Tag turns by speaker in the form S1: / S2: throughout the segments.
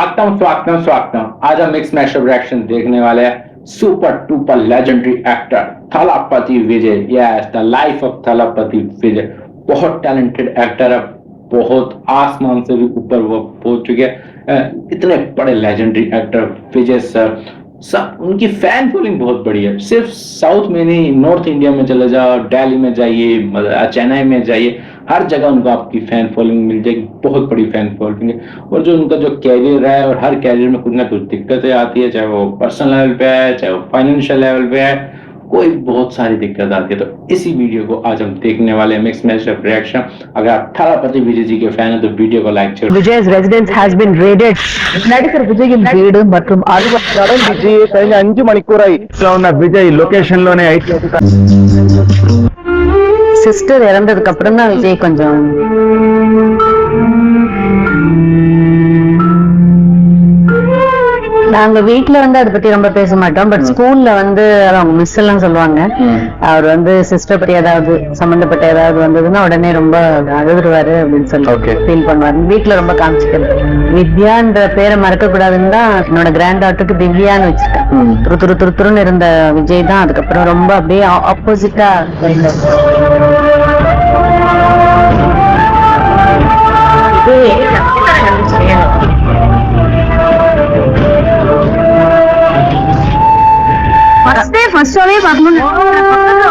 S1: स्वागतम। आज हम मिक्स मैशअप रिएक्शन देखने वाले हैं super duper legendary actor Thalapathy Vijay. Yes, the life of Thalapathy Vijay. बहुत टैलेंटेड एक्टर है, बहुत आसमान से भी ऊपर वो पहुंच चुके हैं। इतने बड़े लेजेंडरी एक्टर विजय सर, सब उनकी फैन फॉलोइंग बहुत बड़ी है। सिर्फ साउथ में नहीं, नॉर्थ इंडिया में चले जाओ, दिल्ली में जाइए, चेन्नई में जाइए, हर जगह उनको आपकी फैन फॉलोइंग मिल जाएगी। बहुत बड़ी फैन फॉलोइंग है। और जो उनका जो कैरियर है, और हर कैरियर में कुछ ना कुछ दिक्कतें आती है, चाहे वो पर्सनल लेवल पे है, चाहे वो फाइनेंशियल लेवल पे है, कोई बहुत सारी दिक्कत आती है। तो इसी वीडियो को आज हम देखने वाले हैं, मिक्स मैशअप रिएक्शन। अगर आप थलापति विजय जी के फैन हैं तो वीडियो को लाइक करें।
S2: Vijay's residence has been raided. நடிகர் விஜயின் வீடு மற்றும் அலுவலகம்
S3: விஜய் കഴിഞ്ഞ 5 മണിക്കൂറായി விஜய் லொகேஷன்லோனே
S2: சிஸ்டர் இறந்ததுக்கு அப்புறம் தான் விஜய் கொஞ்சம் நாங்க வீட்டுல வந்து அதை பத்தி ரொம்ப பேச மாட்டோம். பட் ஸ்கூல்ல வந்து அவங்க மிஸ் எல்லாம் சொல்லுவாங்க, அவர் வந்து சிஸ்டர் பத்தி ஏதாவது சம்பந்தப்பட்ட ஏதாவது வந்ததுன்னா உடனே ரொம்ப அழுதுருவாரு அப்படின்னு சொல்லி ஃபீல் பண்ணுவாரு. வீட்டுல ரொம்ப காமிச்சிக்கிறது. வித்யான்ற பேரை மறக்க கூடாதுன்னு தான் என்னோட கிராண்ட் டாட்டருக்கு திவ்யான்னு வச்சிருக்கேன். துரு துரு துருன்னு இருந்த விஜய் தான் அதுக்கப்புறம் ரொம்ப அப்படியே ஆப்போசிட்டா.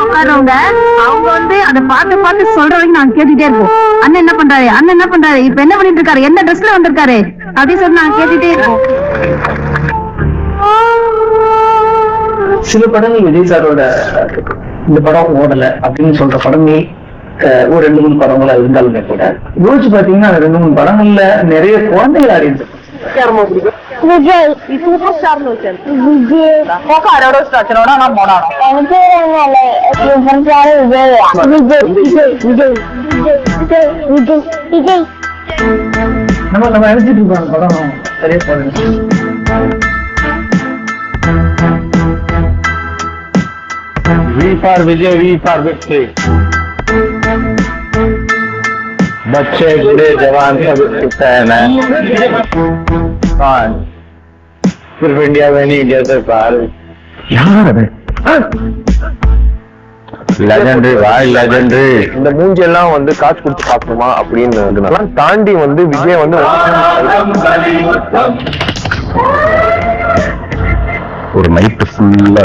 S2: உட்கார்றவங்க அவங்க வந்து அதை பார்த்து பார்த்து சொல்ற வரைக்கும் நாங்க கேட்டுட்டே இருப்போம். அண்ணன் என்ன பண்றாரு, அண்ணன் என்ன பண்றாரு, இப்ப என்ன பண்ணிட்டு இருக்காரு, என்ன ட்ரெஸ்ல வந்திருக்காரு அப்படின்னு சொல்லி நாங்க கேட்டுட்டே இருப்போம்.
S4: சில படங்கள் விஜய் சாரோட இந்த படம் ஓடல அப்படின்னு சொல்ற படங்கள் ஒரு 2-3 படங்களா இருந்தாலுமே கூட யோசிச்சு பாத்தீங்கன்னா அந்த 2-3 படங்கள்ல நிறைய குழந்தைகள் ஆடி இருக்கு.
S5: விஜய் சூப்பர் ஸ்டார் விஜய் போகாரோட ஸ்டாச்சரோட நான் போனானோ எனக்கு விஜய் விஜய் விஜய் விஜய் விஜய் விஜய்
S4: நம்ம நினைச்சிட்டு இருக்கோம் படம் சரியா போகுது.
S3: V for Vijay, V for victory. बच्चे बूढ़े जवान सब इसका है ना। सिर्फ इंडिया में नहीं, जैसे बाहर லெஜெண்டரி வாய் லெஜெண்டரி. இந்த மூஞ்செல்லாம் வந்து காசு கொடுத்து பார்க்கணுமா அப்படின்னு தாண்டி வந்து விஜய் வந்து ஒரு நைட்டு ஃபுல்லா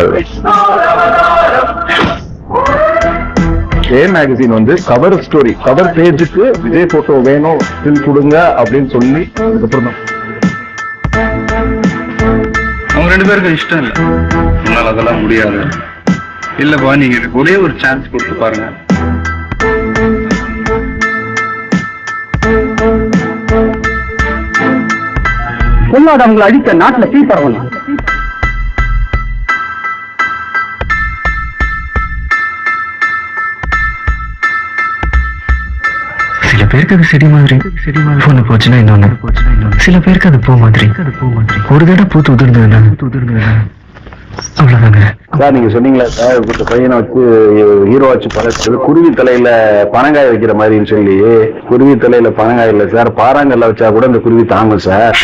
S3: மேகசின் வந்து கவர் ஸ்டோரி, கவர் பேஜுக்கு விஜய் போட்டோ வேணும் ஸ்டில் கொடுங்க அப்படின்னு சொல்லி அதுக்கப்புறம் தான்
S6: அவங்க 2 பேருக்கு இஷ்டம் இல்லை. உன்னால அதெல்லாம் முடியாது. இல்லப்பா, நீங்க எனக்கு ஒரே ஒரு சான்ஸ் கொடுத்து பாருங்க.
S4: பொல்லாதவங்களை அடிக்க நாட்டுல தீ பரவலாம்.
S7: சில பேருக்கு அது செடி மாதிரி ஒண்ணு போச்சுன்னா இன்னொன்னு, சில பேருக்கு அது பூ மாதிரி. ஒரு தடவை பூத்து உதிர்ந்ததுன்னா அவ்வளவுதாங்க.
S3: சார் நீங்க சொன்னீங்களா சார், இந்த பையனை வச்சு ஹீரோ வச்சு பழச்சது குருவி தலையில பனங்காய வைக்கிற மாதிரின்னு சொல்லி. குருவி தலையில பனங்காய் இல்ல சார், பாறாங்கல்ல வச்சா கூட இந்த குருவி தாங்கும் சார்.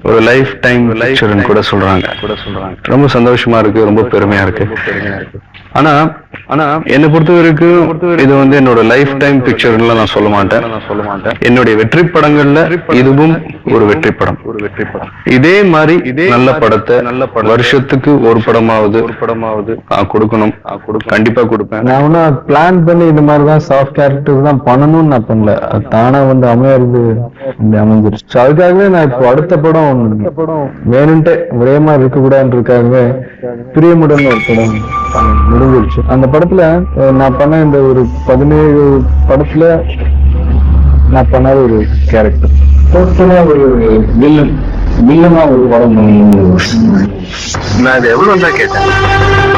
S6: ஒரு லைஃப் டைம் கூட சொல்றாங்க. ரொம்ப சந்தோஷமா இருக்கு, ரொம்ப பெருமையா இருக்கு. ஆனா என்னை பொறுத்த வரைக்கும் இது வந்து என்னோட லைஃப் டைம் பிக்சர்ல நான் சொல்ல மாட்டேன். என்னுடைய வெற்றி படங்கள்ல இதுவும் ஒரு வெற்றி படம். இதே மாதிரி நல்ல படத்தை வருஷத்துக்கு ஒரு படமாவது கொடுக்கணும். கண்டிப்பா கொடுப்பேன்.
S3: நான் ஒன்னும் பிளான் பண்ணி இந்த மாதிரிதான் சாஃப்ட் கேரக்டர் தான் பண்ணணும்னு நான் பண்ணல. தானா வந்து அமைஞ்சிருச்சு. அதுக்காகவே நான் இப்போ அடுத்த படம் வேணும்ட்டு ஒரே மாதிரி இருக்க கூடாதுன்றதுக்காகவே பிரியமுடன் ஒரு படம் முடிஞ்சிருச்சு. அந்த படத்துல நான் பண்ண இந்த ஒரு 17 படத்துல நான் பண்ண ஒரு கேரக்டர் டோட்டலா ஒரு வில்லனா ஒரு படம்.
S6: நான் இது எவ்வளவு தான் கேட்டேன்.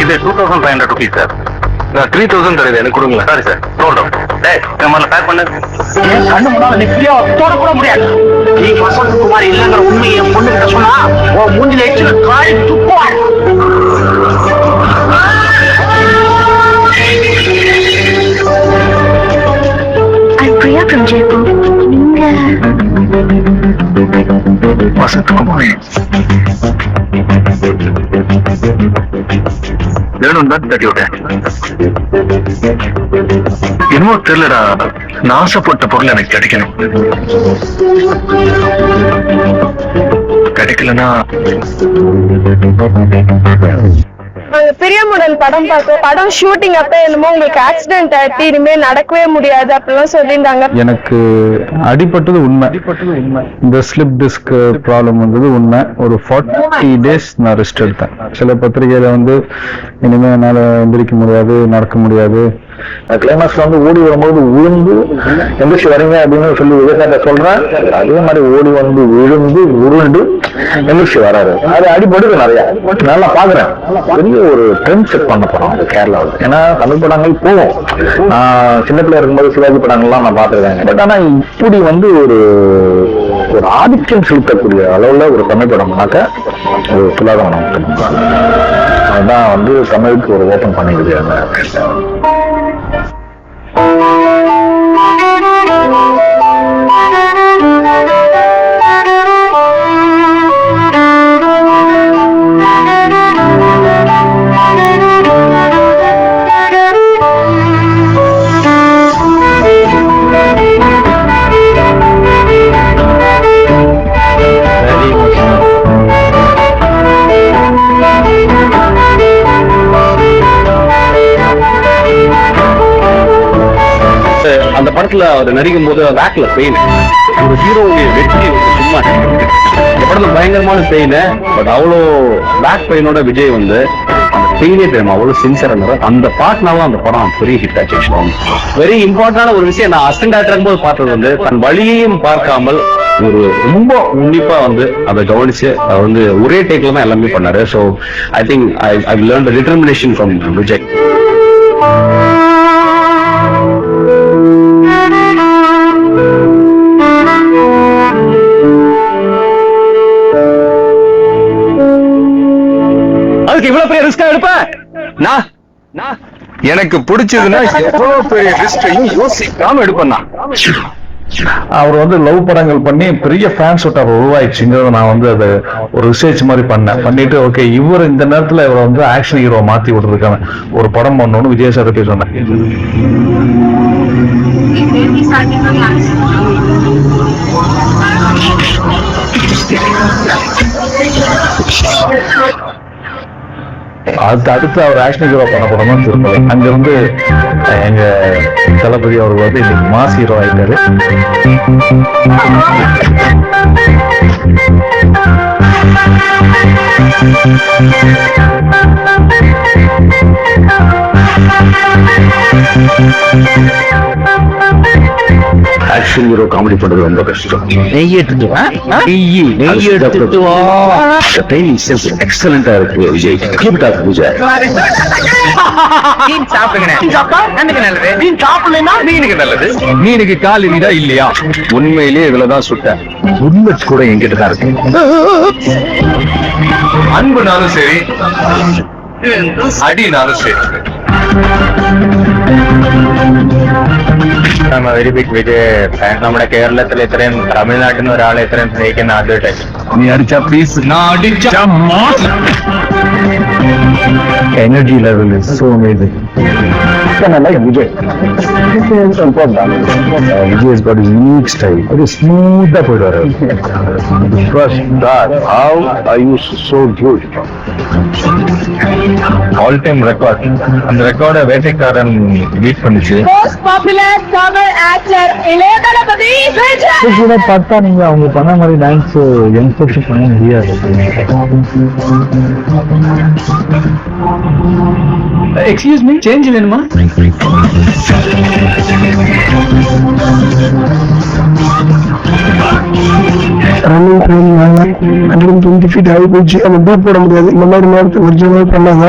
S6: இது 2500 rupees சார். நான் 3000 தருது எனக்கு கொடுங்களேன். சாரி சார், பேக் பண்ண
S4: கண்ணு முன்னால நிக்கிறியோ தோட கூட முடியாது. நீ வசந்த் குமார் இல்லங்கிற உண்மையை என் பொண்ணு கிட்ட சொன்னா உன் மூஞ்சில எச்சு காய் துப்புவாள்.
S5: Priya from Jaipur. நீங்க
S6: வசந்த் குமார் வேணும் தான் தட்டி விட்டேன். என்னமோ தெரியலடா, நான் ஆசைப்பட்ட பொருள் எனக்கு கிடைக்கணும். கிடைக்கலன்னா
S5: பிரியமுடன் படம் பார்த்தோம். படம் ஷூட்டிங் அப்ப என்னமோ உங்களுக்கு ஆக்சிடென்ட் ஆயிட்டு இனிமே நடக்கவே முடியாது அப்படிலாம் சொல்லியிருந்தாங்க.
S3: எனக்கு அடிபட்டது உண்மை. இந்த ஸ்லிப் டிஸ்க் ப்ராப்ளம் வந்தது உண்மை. ஒரு 40 days நான் ரெஸ்ட் எடுத்தேன். சில பத்திரிகையில வந்து இனிமே என்னால எந்திரிக்க முடியாது, நடக்க முடியாது. கிளைமாக்ஸ்ல வந்து ஓடி வரும்போது விழுந்து எந்திரிச்சு வரீங்க அப்படின்னு சொல்லி விவேகானந்த சொல்றேன். அதே மாதிரி ஓடி வந்து விழுந்து உருண்டு எந்திரிச்சு வராரு. அது அடிபடுது நிறைய. நல்லா பாக்குறேன். பெரிய ஒரு ட்ரெண்ட் செட் பண்ண போறோம் கேரளாவில். ஏன்னா தமிழ் படங்கள் போவோம். நான் சின்ன பிள்ளையா இருக்கும்போது சிவாஜி படங்கள்லாம் நான் பார்த்துருக்கேன். பட் ஆனா இப்படி வந்து ஒரு ஆதிக்கம் செலுத்தக்கூடிய அளவுல ஒரு தமிழ் படம்னாக்க ஒரு சுலாதவனம். அதுதான் வந்து தமிழுக்கு ஒரு ஓபன் பண்ணிடுது.
S6: அந்த படத்துல அவர் நடிக்கும் போது பேக்ல பெயின், ஒரு ஹீரோவுடைய வெற்றி சும்மா இந்த படத்துல பயங்கரமான பெயின். பட் அவ்வளோ பேக் பெயினோட விஜய் வந்து அந்த பெயினே தெரியுமா அவ்வளவு சின்சியரா அந்த பாட்னாவும் அந்த படம் பெரிய ஹிட் ஆச்சு. வெரி இம்பார்ட்டன்டான ஒரு விஷயம் நான் அசிஸ்டன்ட் டைரக்டர் இருக்கும்போது பார்த்தது வந்து தன் வழியையும் பார்க்காமல் ஒரு ரொம்ப உன்னிப்பா வந்து அதை கவனிச்சு அவர் வந்து ஒரே டேக்ல தான் எல்லாமே பண்ணாரு. So I think I learn the determination from Vijay. இவ்வளவு பெரிய ரிஸ்கா எடுப்பேன் எனக்கு பிடிச்சதுன்னா எவ்வளவு பெரிய ரிஸ்கையும் யோசிக்காம எடுப்பேன். அவர் வந்து லவ் படங்கள் பண்ணி பெரிய ஃபேன்ஸ் அவர் உருவாயிடுச்சுங்கிறத நான் வந்து அதை ஒரு ரிசர்ச் மாதிரி பண்ணிட்டு ஓகே இவர் இந்த நேரத்துல இவரை வந்து ஆக்ஷன் ஹீரோ மாத்தி விடுறதுக்கான ஒரு படம் பண்ணணும்னு விஜய் சார் போய் சொன்னேன். அடுத்து அவர் ஆக்ஷன் ஹீரோ பண்ண படமும் திருமலை. அங்கிருந்து எங்க தளபதி அவர் வந்து இன்னைக்கு மாஸ் ஹீரோ ஆயிட்டாரு. ஆக்ஷன் ஹீரோ காமெடி பண்றது ரொம்ப கஷ்டம். நெய் எடுத்துட்டு வா. ட்ரைனிங் சென்ஸ் எக்ஸலண்டா இருக்கு Vijay. Keep it up Vijay. மீன் சாப்பிடுங்க. மீன் சாப்பிடலைன்னா மீனுக்கு நல்லது. மீனுக்கு கால் இருந்தா இல்லையா? உண்மையிலேயே இதுலதான் சுட்டேன். புல்லட் கூட என்கிட்ட தான் இருக்கு. அன்புனாலும் சரி അടിനാണ് ശരി. Very big Vijay fan. നമ്മുടെ കേരളത്തിൽ ഇത്രയും തമിഴ്നാട്ടിൽ നിന്ന് ഒരാളെ ഇത്രയും സ്നേഹിക്കുന്ന ആദ്യമായിട്ട്. നീ അടിച്ച please. Energy level is so amazing. Like Vijay. Vijay has got his unique style. Very smooth up with her. Trust that. How are you so good? All time record. And the record வேட்டைக்காரன் beat பண்ணிச்சு.
S5: Most popular Tamil actor இளைய தளபதி விஜய்.
S3: கூட பார்த்தா நீங்க அவங்க பண்ண மாதிரி dance youngsters பண்ண முடியாது.
S4: எக்ஸ்கியூஸ் மீ, சேஞ்ச் வேணுமா?
S8: ரன்னிங் ட்ரைனிங் 120 feet ஆகி போச்சு. அந்த டூப் போட முடியாது. இந்த மாதிரி நேரத்தை ஒரிஜினல் பண்ணாங்க.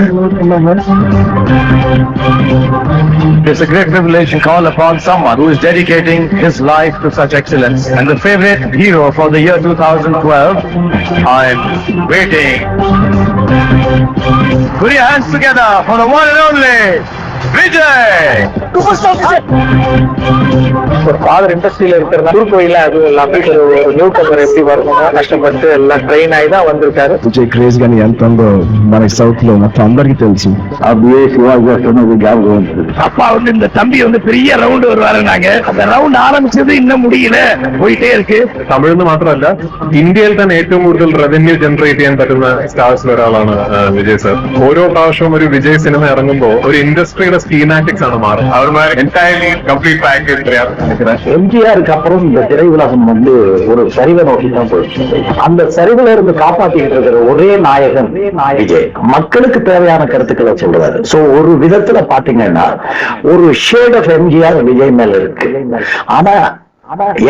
S9: It's a great privilege to call upon someone who is dedicating his life to such excellence. And the favorite hero for the year 2012, I'm waiting. Put your hands together for the one and only Vijay!
S4: ஒரு father இண்டஸ்ட்ரியில இருக்கிறதா குறுக்கோயில அது எல்லாமே ஒரு new Qamar எப்படி வரணும் కష్టపட்டு எல்லாம் train అయి தான் வந்திருக்காరు.
S3: విజయ్ క్రేజ్ గాని ఎంత ఉందో మన సౌత్ లో మొత్తం అందరికీ తెలుసు. அப்படியே சிவாஜி சொன்னது ஞாபகம் வந்தது.
S9: அப்பா வந்து இந்த தம்பி வந்து பெரிய ரவுண்ட் வருவாருனாங்க. அந்த ரவுண்ட் ஆரம்பிச்சது இன்னும் முடியல, പോയിട്ടേ இருக்கு.
S10: തമിഴ്ന്ന് മാത്രമല്ല ഇന്ത്യയിൽ തന്നെ ഏറ്റവും കൂടുതൽ റവന്യൂ ജനറേറ്റ് ചെയ്യാൻ പറ്റുന്ന സ്റ്റാർസിൽ ഒരാളാണ് വിജയ് സർ. ഓരോ പ്രാവശ്യവും ഒരു വിജയ് സിനിമ ഇറങ്ങുമ്പോൾ ഒരു ഇൻഡസ്ട്രിയുടെ സ്കീമാറ്റിക്സ് ആണ് മാറും. അവർ എൻറ്റയർലി കംപ്ലീറ്റ് പാക്കേജ്
S4: எம்ஜிஆருக்கு அப்புறம் இந்த திரையுலகம் வந்து ஒரு சரிவை நோக்கி தான் போயிடுச்சு. அந்த சரிவுல இருந்து காப்பாத்திட்டு இருக்கிற ஒரே நாயகன் விஜய். மக்களுக்கு தேவையான கருத்துக்களை சொல்றாரு. சோ ஒரு விதத்துல பாத்தீங்கன்னா ஒரு ஷேட் ஆஃப் எம்ஜிஆர் விஜய் மேல இருக்கு. ஆனா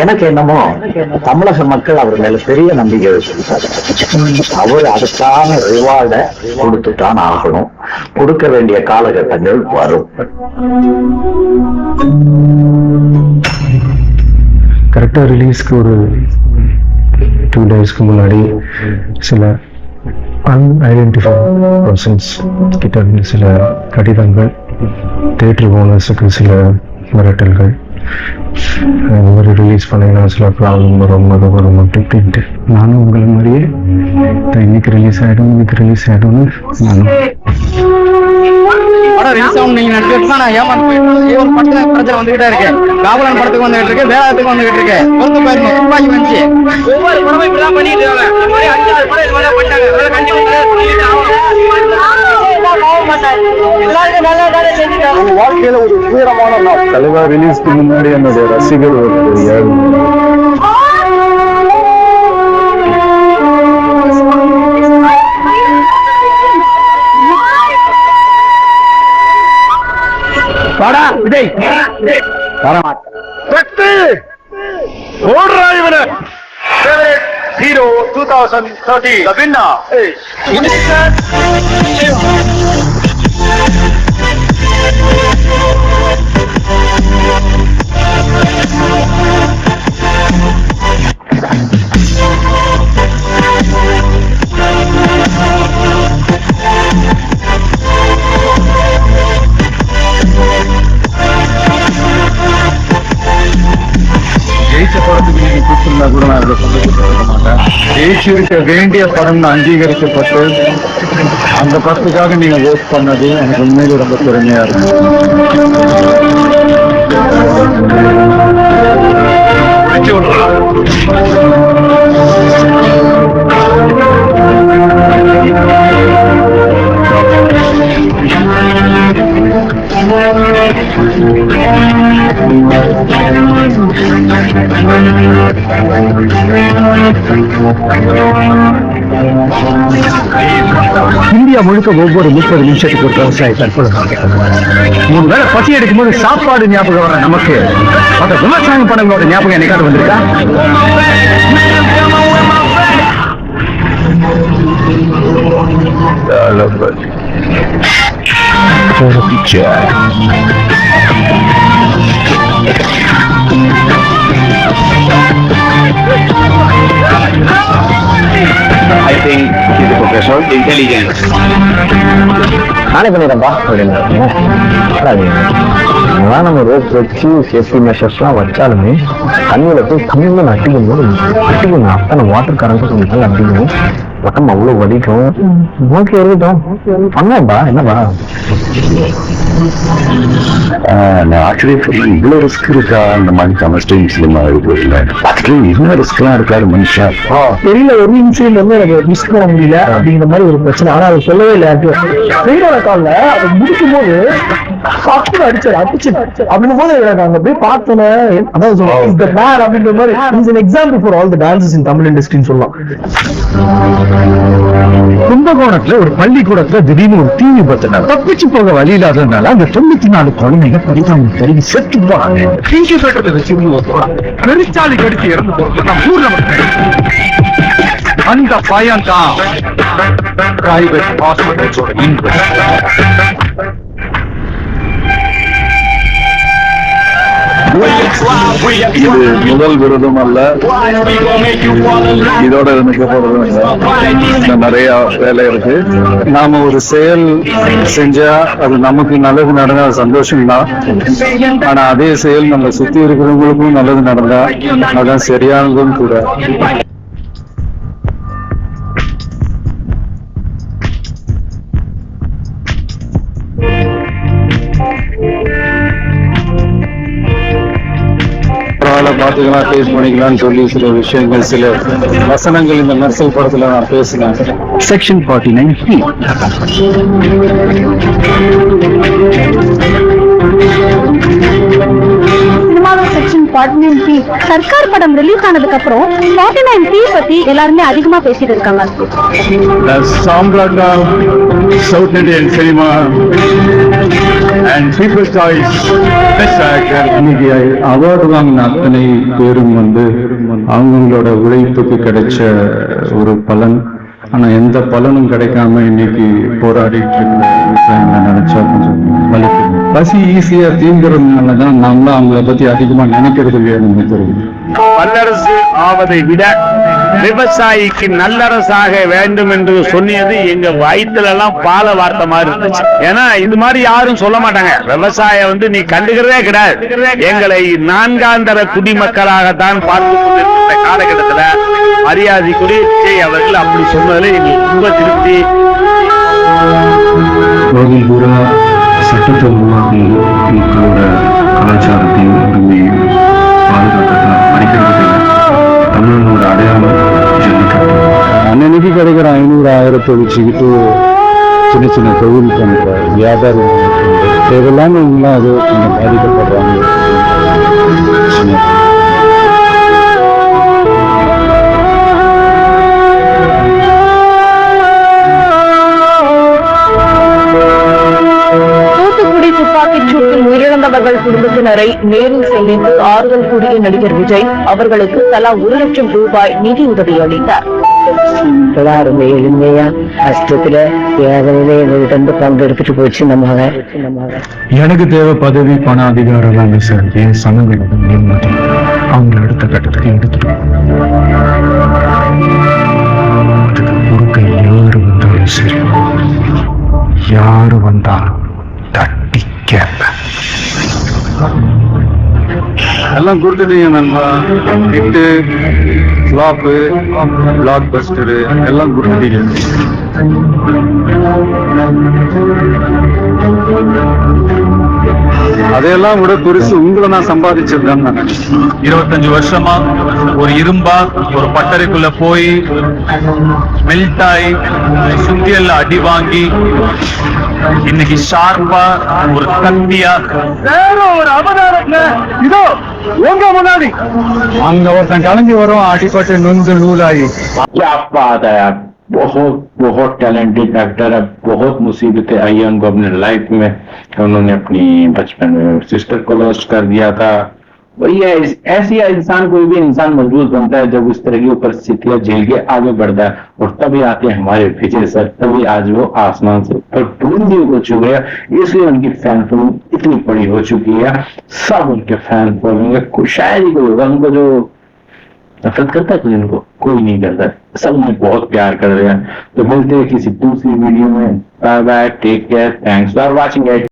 S4: எனக்கு என்னமோ தமிழக மக்கள் அவர் மேல பெரிய நம்பிக்கை வச்சிருக்காரு. அவர் அதுக்கான ரிவார்ட கொடுத்துட்டான் ஆகணும். கொடுக்க வேண்டிய காலகட்டங்கள் வரும்.
S3: கரெக்டா ரிலீஸ்க்கு ஒரு 2 daysக்கு முன்னாடி சில அன்ஐடென்டிஃபைட் பர்சன்ஸ் கிட்ட இருந்து சில கடிதங்கள், தியேட்டர் ஓனர்ஸுக்கு சில மிரட்டல்கள், இந்த மாதிரி ரிலீஸ் பண்ணீங்கன்னா சில ப்ராப்ளம் வரும், அது வரும் அப்படின்ட்டு நானும் உங்களை மாதிரியே இன்னைக்கு ரிலீஸ் ஆகிடும் நானும்
S11: படம் ரிலீஸ் ஆகும் நீங்க நடிச்சுட்டு நான் ஏமாந்து போயிட்டு ஒரு படத்துல பிரச்சனை வந்துகிட்டே இருக்கு. காவலன் படத்துக்கு வந்துகிட்டு இருக்கு, வேளாத்துக்கு வந்துகிட்டு இருக்கு. பொறுத்து போயிருங்க, துப்பாக்கி வந்துச்சு. ஒவ்வொரு படமும் இப்படிதான் பண்ணிட்டு இருக்காங்க. இந்த மாதிரி 5-6 படம் இது மாதிரி பண்ணிட்டாங்க.
S3: வாழ்க்கையில ஒரு உயரமான நாள். தலைவர் ரிலீஸ்க்கு முன்னாடி என்னுடைய ரசிகர்கள் ஒரு
S9: படா விஜய் ஓடுறா இவன ஃபேவரட் ஹீரோ 2013 the winner ஜெயிச்ச படத்துக்கு நீங்க கூப்பிட்டுருந்தா கூட நான் இதை சந்தோஷப்பட மாட்டேன். ஜெயிச்சிருக்க வேண்டிய படம் அங்கீகரிக்கப்பட்டு அந்த படத்துக்காக நீங்க ஓட் பண்ணது எனக்கு உண்மையிலே ரொம்ப பெருமையா இருக்கு.
S4: இந்தியா முழுக்க ஒவ்வொரு 30 நிமிஷத்துக்கு ஒரு விவசாயி தற்போது 3 வேளை பசி எடுக்கும்போது சாப்பாடு ஞாபகம் வர நமக்கு அந்த விவசாயம் படங்களோட ஞாபகம் என்னைக்காவது வந்திருக்கா?
S9: I think he's a professional intelligence.
S4: நானே பண்ணிடுறேன்பா. நம்ம ரோப் வச்சு சேஃப்டி மெஷர்ஸ்லாம் வச்சாலுமே தண்ணியில போய் தமிழ்ல அட்டிக்கும் போது அத்தனை வாட்டர் கரண்ட் கொஞ்சம் அட்டிக்கணும். உடம்பு அவ்வளவு வலிக்கும். ஓகே இருக்கட்டும், பண்ணேன்பா. என்னப்பா
S3: ஆக்சுவலி இவ்வளவு ரிஸ்க் இருக்கா அந்த மாதிரி தமிழ் சினிமா இல்லை. இவ்வளவு ரிஸ்க் எல்லாம் இருக்காது மனுஷா.
S4: தெரியல, ஒரு நிமிஷம் வந்து எனக்கு மிஸ் பண்ண முடியல அப்படிங்கிற மாதிரி ஒரு பிரச்சனை. ஆனா அதை சொல்லவே இல்லை. கால்ல அதை முடிக்கும் போது
S8: அப்படின்னும் போது அங்க போய் பார்த்தோன்னே அதாவது அப்படின்ற மாதிரி is an example for all the dances in Tamil industry ன்னு சொல்லலாம்.
S9: கும்பகோணத்துல ஒரு பள்ளிக்கூடத்துல திடீர்னு ஒரு தீ விபத்துனா தப்பிச்சு போக வழி இல்லாததுனால அந்த 94 குழந்தைங்க பரிதாபம் தெரிவி செத்து போறாங்க. தீங்கு பெற்றதை வச்சு பெருச்சாலி கடிச்சு இறந்து போறது நம்ம ஊர்ல அந்த பயம் தான் பிரைவேட் ஹாஸ்பிட்டல்ஸோட
S3: இது முதல் விருதும் அல்ல, இதோட நிற்க போறதும் இல்லை. நிறைய வேலை இருக்கு. நாம ஒரு செயல் செஞ்சா அது நமக்கு நல்லது நடந்தா சந்தோஷம் தான். ஆனா அதே செயல் நம்ம சுத்தி இருக்கிறவங்களுக்கும் நல்லது நடந்தா அதான் சரியானதும் கூட. பாத்துக்கலாம், டேஸ்ட் பண்ணிக்கலாம்னு சொல்லி சில விஷயங்கள், சில வசனங்கள் இந்த மெர்சல் படத்துல நான் பேசினேன்.
S4: Section 49C.
S12: Section 49C Sarkar படம் ரிலீஸ் ஆனதுக்கு அப்புறம் 49C பத்தி எல்லாருமே அதிகமா பேசிட்டு இருக்காங்க.
S3: South Indian cinema and people's choice best actor. இன்னைக்கு அவார்டு வாங்கின அத்தனை பேரும் அவங்களோட உழைப்புக்கு கிடைச்ச ஒரு பலன். ஆனா எந்த பலனும் கிடைக்காம இன்னைக்கு போராடிட்டு இருக்கிற நினைச்சா கொஞ்சம் வலிக்குது. பசி ஈஸியா தீங்குறதுனாலதான் நம்மளும் அவங்கள பத்தி அதிகமா நினைக்கிறது இல்லையா தெரியும்.
S13: வல்லரசு ஆவதை விட விவசாயிக்கு நல்லரசாக வேண்டும் என்று சொன்னது எங்க வயிற்றுல எல்லாம் பால வார்த்தை மாதிரி இருந்துச்சு. ஏன்னா இது மாதிரி யாரும் சொல்ல மாட்டாங்க. விவசாயம் நீ கண்டுகிறதே கிடையாது. எங்களை நான்காந்தர குடிமக்களாகத்தான் பார்த்து கொண்டிருக்கிற காலகட்டத்துல மரியாதைக்குரிய விஜய் அவர்கள் அப்படி சொன்னதுல எங்களுக்கு ரொம்ப திருப்தி.
S3: கோவில் பூரா சட்டத்தை உருவாக்கி மக்களோட கலாச்சாரத்தையும் உரிமையும் பாதுகாக்கத்தான் படிக்கிறது தமிழனோட அடையாளம் ஜல்லிக்கட்டு. அன்னைக்கு கிடைக்கிற 500-1000 வச்சுக்கிட்டு சின்ன சின்ன தொழில் பண்ற வியாபாரம் இதெல்லாம் இவங்களாம் அது கொஞ்சம் பாதிக்கப்படுறாங்க.
S14: உயிரிழந்தவர்கள் குடும்பத்தினரை நேரில் சென்று ஆறுதல் கூடிய நடிகர் விஜய் அவர்களுக்கு தலா 1 லட்சம் ரூபாய் நிதி உதவி அளித்தார்.
S2: ரொம்ப எளிமையா கஷ்டத்துல வேதனையிலே எங்கள்கிட்ட பங்கெடுத்துட்டு போச்சு. நம்ம
S3: எனக்கு தேவை பதவி, பண அதிகாரம் எல்லாம் சார். என் சனங்களோட நிம்மதி அவங்க அடுத்த கட்டத்துக்கு எடுத்துட்டு அதுக்கு குறுக்க யாரு வந்தாலும் சரி, யாரு வந்தாலும் தட்டி கேட்பேன். எல்லாம் கொடுத்துட்டீங்க நண்பா. ஹிட்டு, ஃப்ளாப்பு, பிளாக் பஸ்டரு எல்லாம் கொடுத்துட்டீங்க. அதையெல்லாம் விட பெருசு உங்களை நான் சம்பாதிச்சிருக்கேன்.
S9: 25 வருஷமா ஒரு இரும்பா ஒரு பட்டறைக்குள்ள போய் மெல்ட் ஆகி சுத்தியல்ல அடி வாங்கி இன்னைக்கு ஷார்ப்பா ஒரு கத்தியா ஒரு அவதாரத்துல இதோ உங்க முன்னாடி அங்க ஒருத்தன் கலங்கி வரும், அடிப்பட்டு நொந்து நூலாகி.
S1: बहुत बहुत टैलेंटेड एक्टर है. बहुत मुसीबतें आई है उनको अपने लाइफ में. उन्होंने अपनी बचपन में सिस्टर को लॉस्ट कर दिया था. वही है, ऐसी इंसान, कोई भी इंसान मजबूत बनता है जब उस तरह की परिस्थितियां झेल के आगे बढ़ता है. और तभी आते हैं हमारे विजय सर. तभी आज वो आसमान से ऊपर बुलंदियों को छू गया. इसलिए उनकी फैन फॉलोइंग इतनी बड़ी हो चुकी है. सब उनके फैन फॉलोइंग है. शायद ही कोई होगा उनको जो नफरत करता है, कोई उनको कोई नहीं करता. सब उन्हें बहुत प्यार कर रहे हैं. तो मिलते हैं किसी दूसरी वीडियो में. Bye bye, take care, thanks for watching it.